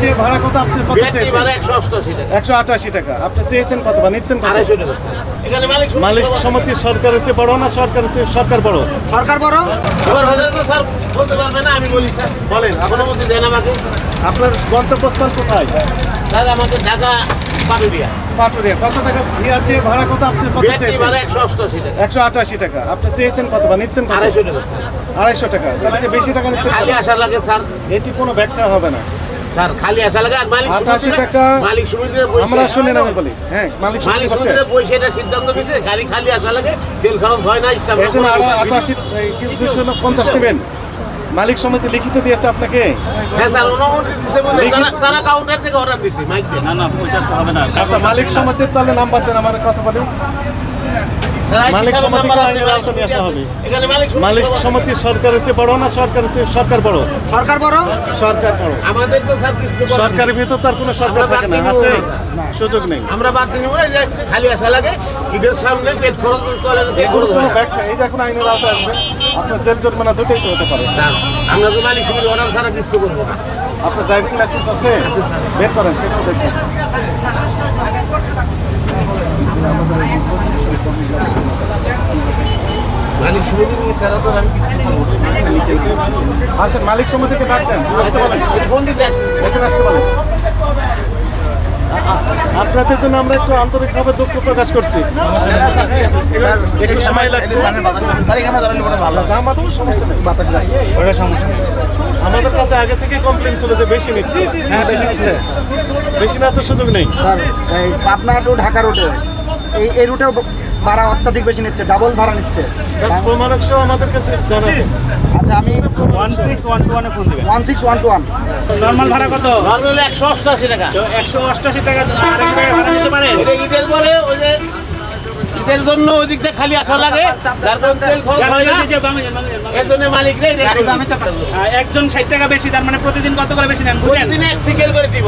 দিয়ে ভাড়া কত আপনি কত চেয়েছেন? 188 টাকা। আপনি চেয়েছেন কত বা নিচ্ছেন কত? 250 টাকা। এখানে মালিক সমিতি সরকারের চেয়ে বড় না সরকার বড়? সরকার বড়। এবার হলে তো স্যার বলতে পারবে না, আমি বলি স্যার। বলেন, আপনার মধ্যে দেন আমাকে। আপনার গন্তব্যস্থল কোথায়? স্যার আমাদের ঢাকা পাটুরিয়া। কত টাকা ভিআর দিয়ে ভাড়া কত আপনি কত চেয়েছেন? 188 টাকা। আপনি চেয়েছেন কত বা নিচ্ছেন কত? 250 টাকা। 250 টাকা। তাহলে যে বেশি টাকা নিচ্ছেন। খালি আসা লাগে স্যার, এটি কোনো ব্যাখ্যা হবে না স্যার। খালি আসা লাগে। আর মালিক 88 টাকা মালিক সমিতির পয়সা আমরা শুনে না বলি। হ্যাঁ, মালিক সমিতির পয়সা এটা সিদ্ধান্ত নিতে খালি আসা লাগে, তেল খরচ হয় না। স্টাফ এর জন্য 88 250 নেবেন। মালিক সমিতি লিখিত দিয়েছে আপনাকে? হ্যাঁ স্যার, অনুমতি দিয়েছে বলে তারা কাউন্টার থেকে অর্ডার দিয়েছে। মাইক দেন। না ওইটা তো হবে না। আচ্ছা, মালিক সমিতির তাহলে নাম্বার দেন, আমার কথা বলি। মালিক সমিতিকে আইনের আওতায় নিয়ে আসা হবে। এখানে মালিক সমিতি সরকারের চেয়ে বড় না সরকার বড়? সরকার বড়। আমাদের তো স্যার কিছু সরকারের ভিতর তার কোনো সরকার থাকে না, আছে সুযোগ নেই। আমরা বাড়তি নিব না, যে খালি আসা লাগে, ঈদের সামনে পেট খরচ চলে না। এই যে এখন আইনের আওতায় আসবে, আপনার জেল জরিমানা দুটোই তো হতে পারে। আমরা তো মালিক সমিতির অর্ডার ছাড়া কিছু করবো না। আপনার ড্রাইভিং লাইসেন্স আছে? বের করেন, সেটাও দেখবেন। মালিক সমিতি নিয়ে ছাড়া তো আমি কিছু করবো না। আসেন, মালিক সমিতিকে ডাক দেন, আসতে বলেন। এখানে আসতে বলেন। আপনাদের জন্য আমরা একটু আন্তরিকভাবে দুঃখ প্রকাশ করছি। একটু সময় লাগছে। আমাদের কাছে আগে থেকে কমপ্লেন ছিল যে বেশি নিচ্ছে। হ্যাঁ, বেশি নিচ্ছে। বেশি না তো সুযোগ নেই স্যার। এই পাবনা টু ঢাকা রুটে এই রুটে ভাড়া অত্যাধিক বেশি নিচ্ছে, ডাবল ভাড়া নিচ্ছে। প্রমাণক সহ আমাদের কাছে জানাবেন। আচ্ছা, আমি 1612 ফোন দিবেন। 1612 নরমাল ভাড়া কত? নরমাল 188 টাকা। তো 188 টাকা আর এক টাকা ভাড়া দিতে পারে? এটা ঈদের পরে ওই যে ঈদের জন্য ওই দিকটা খালি আসা লাগে, যার কারণে তেল খরচ হয় না। এর জন্য মালিক নেই। একজন 60 টাকা বেশি, তার মানে প্রতিদিন কত করে বেশি নেন? প্রতিদিন 1 সিকেল করে দিব।